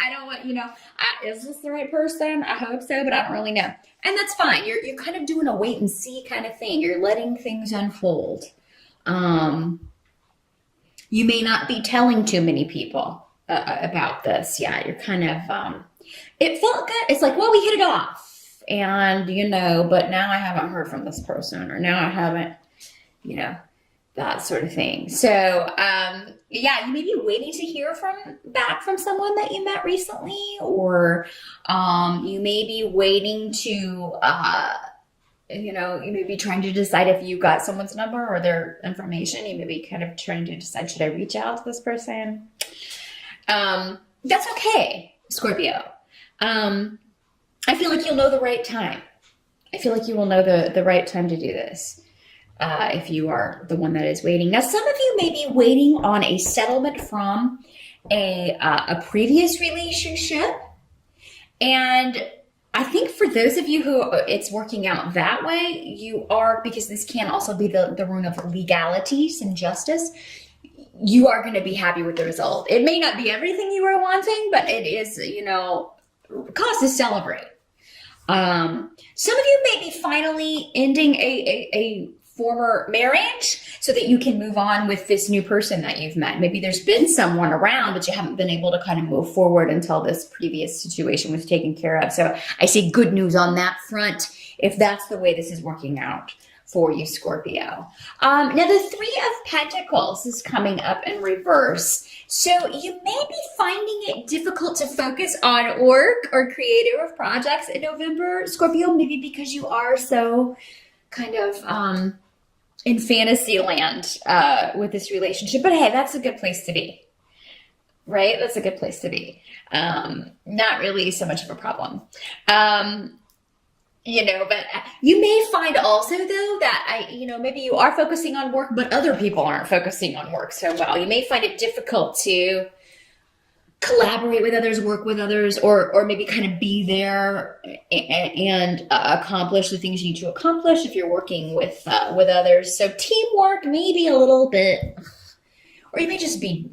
I don't want, is this the right person? I hope so, but I don't really know. And that's fine. You're kind of doing a wait and see kind of thing. You're letting things unfold. Um, you may not be telling too many people about this. Yeah, you're kind of, it felt good. It's like, well, we hit it off. And, but now I haven't heard from this person, or now I haven't, you know, that sort of thing. So, yeah, you may be waiting to hear back from someone that you met recently, or you may be waiting to, you may be trying to decide if you got someone's number or their information. You may be kind of trying to decide, should I reach out to this person? That's okay, Scorpio. I feel like you'll know the right time. I feel like you will know the right time to do this. If you are the one that is waiting. Now, some of you may be waiting on a settlement from a previous relationship. And I think for those of you who it's working out that way, you are, because this can also be the rune of legalities and justice, you are going to be happy with the result. It may not be everything you were wanting, but it is, cause to celebrate. Some of you may be finally ending a former marriage so that you can move on with this new person that you've met. Maybe there's been someone around, but you haven't been able to kind of move forward until this previous situation was taken care of. So I see good news on that front if that's the way this is working out for you, Scorpio. Now, the Three of Pentacles is coming up in reverse. So you may be finding it difficult to focus on work or creative projects in November, Scorpio, maybe because you are so kind of in fantasy land with this relationship. But hey, that's a good place to be, right? That's a good place to be. Not really so much of a problem. But you may find also though that maybe you are focusing on work, but other people aren't focusing on work so well. You may find it difficult to collaborate with others, work with others, or maybe kind of be there and accomplish the things you need to accomplish if you're working with others. So teamwork may be a little bit, or you may just be,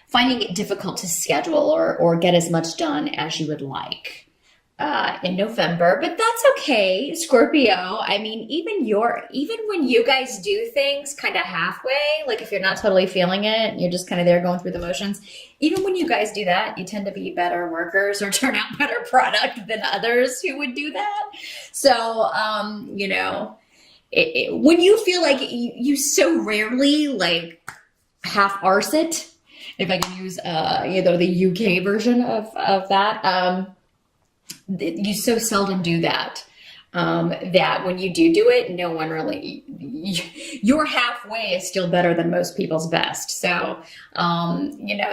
finding it difficult to schedule or get as much done as you would like in November, but that's okay, Scorpio. I mean, even when you guys do things kind of halfway, like if you're not totally feeling it, you're just kind of there going through the motions. Even when you guys do that, you tend to be better workers or turn out better product than others who would do that. So, when you feel like you so rarely like half-arse it, if I can use, the UK version of that, you so seldom do that, that when you do it, no one really, your halfway is still better than most people's best. So, but yeah,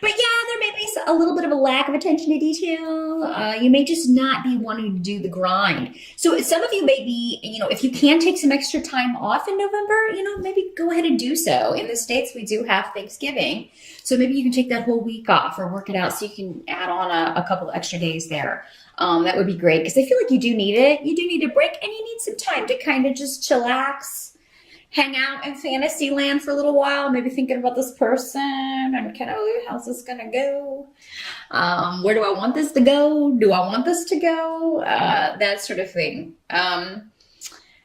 there may be a little bit of a lack of attention to detail. You may just not be wanting to do the grind. So some of you may be, if you can take some extra time off in November, maybe go ahead and do so. In the States, we do have Thanksgiving. So maybe you can take that whole week off or work it out so you can add on a couple extra days there. That would be great because I feel like you do need it. You do need a break and you need some time to kind of just chillax, hang out in fantasy land for a little while, maybe thinking about this person and kind of, how's this going to go? Where do I want this to go? Do I want this to go? That sort of thing.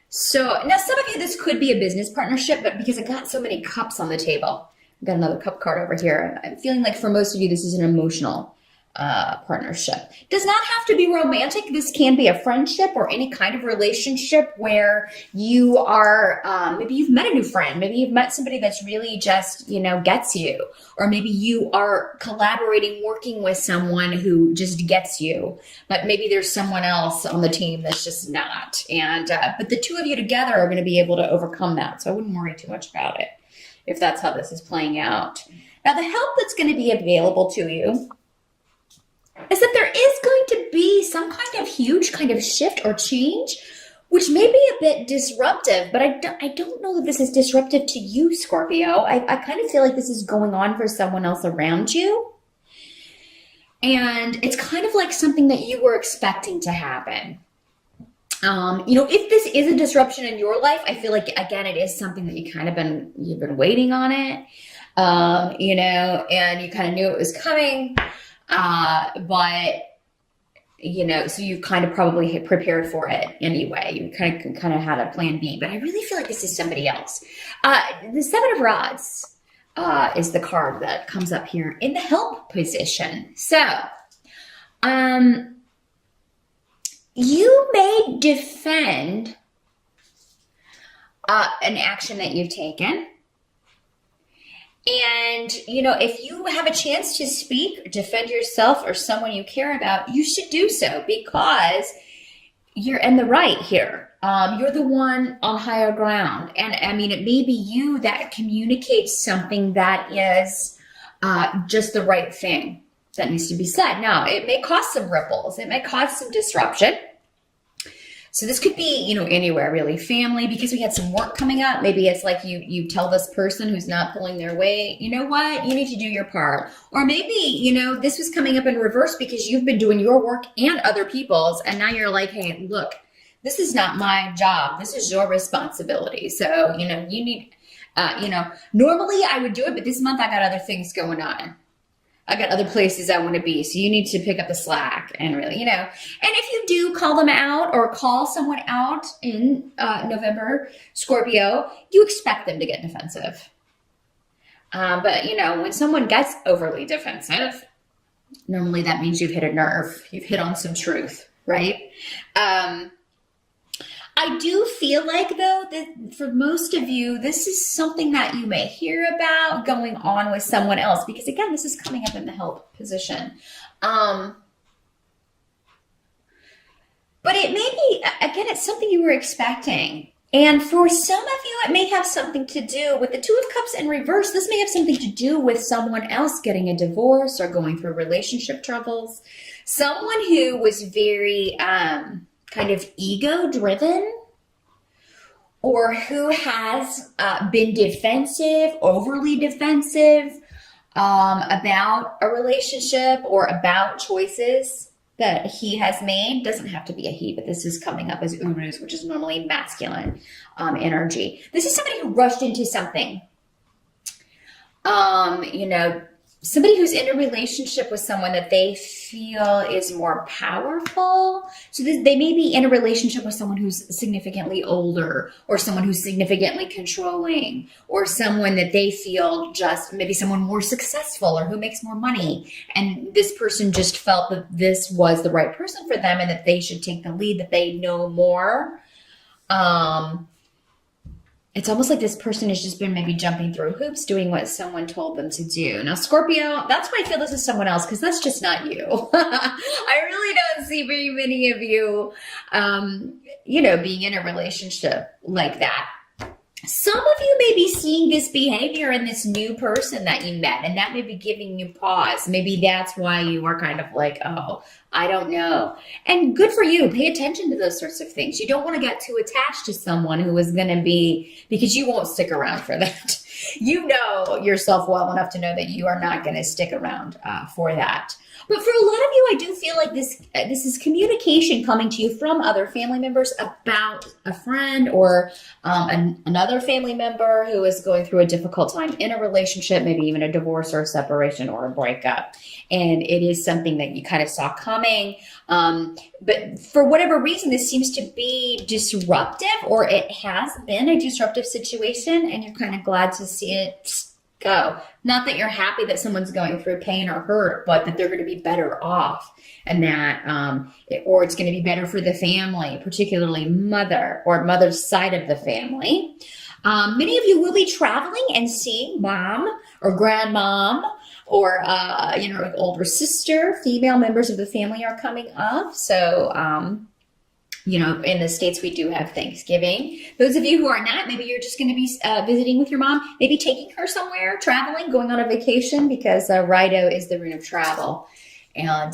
So now some of you, this could be a business partnership, but because I got so many cups on the table, I've got another cup card over here. I'm feeling like for most of you, this is an emotional partnership. Does not have to be romantic. This can be a friendship or any kind of relationship where you are, maybe you've met a new friend. Maybe you've met somebody that's really just, gets you. Or maybe you are collaborating, working with someone who just gets you. But maybe there's someone else on the team that's just not. And, but the two of you together are going to be able to overcome that. So I wouldn't worry too much about it if that's how this is playing out. Now, the help that's going to be available to you is that there is going to be some kind of huge kind of shift or change, which may be a bit disruptive, but I don't know that this is disruptive to you, Scorpio. I kind of feel like this is going on for someone else around you. And it's kind of like something that you were expecting to happen. If this is a disruption in your life, I feel like, again, it is something that you've been waiting on it. and you kind of knew it was coming, but so you kind of probably had prepared for it anyway. You kind of had a plan B, but I really feel like this is somebody else. The Seven of Rods is the card that comes up here in the help position. So, you may defend an action that you've taken. And, if you have a chance to speak, defend yourself or someone you care about, you should do so because you're in the right here. You're the one on higher ground. And I mean, it may be you that communicates something that is just the right thing that needs to be said. Now, it may cause some ripples. It may cause some disruption. So this could be, anywhere really. Family, because we had some work coming up. Maybe it's like you tell this person who's not pulling their weight, you know what, you need to do your part. Or maybe, this was coming up in reverse because you've been doing your work and other people's. And now you're like, hey, look, this is not my job. This is your responsibility. So, you need, normally I would do it, but this month I got other things going on. I got other places I want to be. So you need to pick up the slack and really, and if you do call them out or call someone out in November, Scorpio, you expect them to get defensive. But when someone gets overly defensive, normally that means you've hit a nerve. You've hit on some truth, right? I do feel like, though, that for most of you, this is something that you may hear about going on with someone else. Because, again, this is coming up in the help position. But it may be, again, it's something you were expecting. And for some of you, it may have something to do with the Two of Cups in reverse. This may have something to do with someone else getting a divorce or going through relationship troubles. Someone who was very... kind of ego-driven, or who has been defensive, overly defensive about a relationship or about choices that he has made. Doesn't have to be a he, but this is coming up as Urus, which is normally masculine energy. This is somebody who rushed into something. Somebody who's in a relationship with someone that they feel is more powerful. So they may be in a relationship with someone who's significantly older, or someone who's significantly controlling, or someone that they feel just maybe someone more successful or who makes more money. And this person just felt that this was the right person for them and that they should take the lead, that they know more. It's almost like this person has just been maybe jumping through hoops, doing what someone told them to do. Now, Scorpio, that's why I feel this is someone else, because that's just not you. I really don't see very many of you, being in a relationship like that. Some of you may be seeing this behavior in this new person that you met, and that may be giving you pause. Maybe that's why you are kind of like, oh, I don't know. And good for you. Pay attention to those sorts of things. You don't want to get too attached to someone who is going to be, because you won't stick around for that. You know yourself well enough to know that you are not going to stick around for that. But for a lot of you, I do feel like this is communication coming to you from other family members about a friend or another family member who is going through a difficult time in a relationship, maybe even a divorce or a separation or a breakup. And it is something that you kind of saw coming. But for whatever reason, this seems to be disruptive, or it has been a disruptive situation, and you're kind of glad to see it go. Not that you're happy that someone's going through pain or hurt, but that they're going to be better off, and that, or it's going to be better for the family, particularly mother or mother's side of the family. Many of you will be traveling and seeing mom or grandmom or, older sister. Female members of the family are coming up. So, in the States, we do have Thanksgiving. Those of you who are not, maybe you're just going to be visiting with your mom, maybe taking her somewhere, traveling, going on a vacation, because Rido is the rune of travel and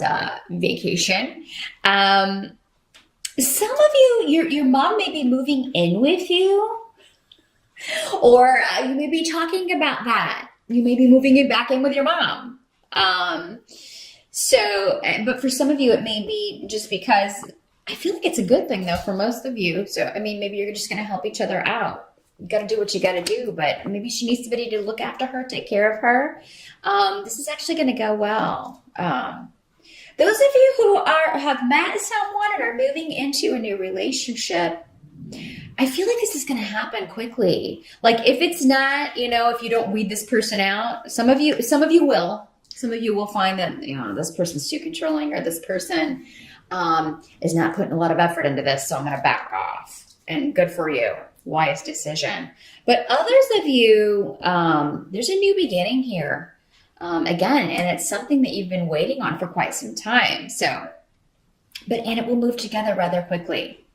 vacation. Some of you, your mom may be moving in with you, or you may be talking about that. You may be moving it back in with your mom. But for some of you, it may be just because I feel like it's a good thing, though, for most of you. So, maybe you're just going to help each other out. you got to do what you got to do, but maybe she needs somebody to look after her, take care of her. This is actually going to go well. Those of you who have met someone and are moving into a new relationship, I feel like this is going to happen quickly. Like if it's not, if you don't weed this person out, some of you will. Some of you will find that, this person's too controlling, or this person is not putting a lot of effort into this, so I'm going to back off. And good for you. Wise decision. But others of you, there's a new beginning here. Again, and it's something that you've been waiting on for quite some time. And it will move together rather quickly.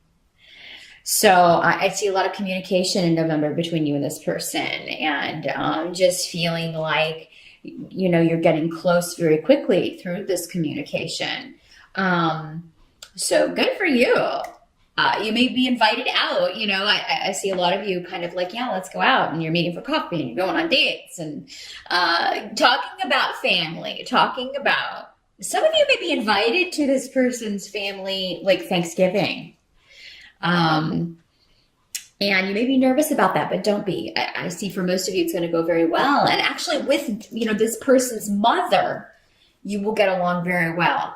So I see a lot of communication in November between you and this person, and just feeling like, you're getting close very quickly through this communication. So good for you. You may be invited out. I see a lot of you kind of like, yeah, let's go out, and you're meeting for coffee and you're going on dates and talking about family, some of you may be invited to this person's family, like Thanksgiving. And you may be nervous about that, but don't be. I see for most of you, it's going to go very well. And actually with, this person's mother, you will get along very well.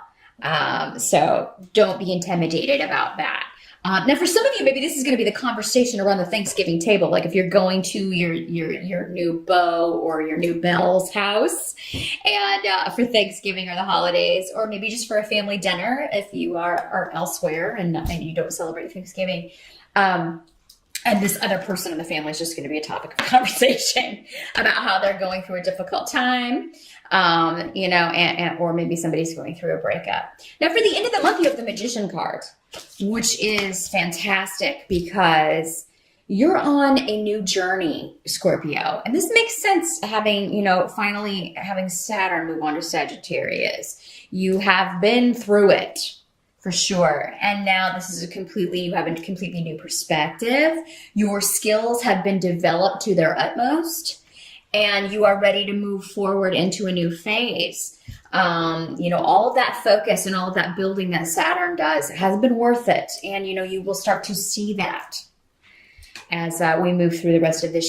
So don't be intimidated about that. Now, for some of you, maybe this is going to be the conversation around the Thanksgiving table. Like if you're going to your new beau or your new belle's house and for Thanksgiving or the holidays, or maybe just for a family dinner if you are elsewhere and you don't celebrate Thanksgiving. And this other person in the family is just going to be a topic of conversation about how they're going through a difficult time, or maybe somebody's going through a breakup. Now, for the end of the month, you have the Magician card, which is fantastic because you're on a new journey, Scorpio. And this makes sense having, finally having Saturn move on to Sagittarius. You have been through it. For sure. And now you have a completely new perspective. Your skills have been developed to their utmost, and you are ready to move forward into a new phase. All of that focus and all of that building that Saturn does has been worth it. And, you will start to see that as we move through the rest of this year.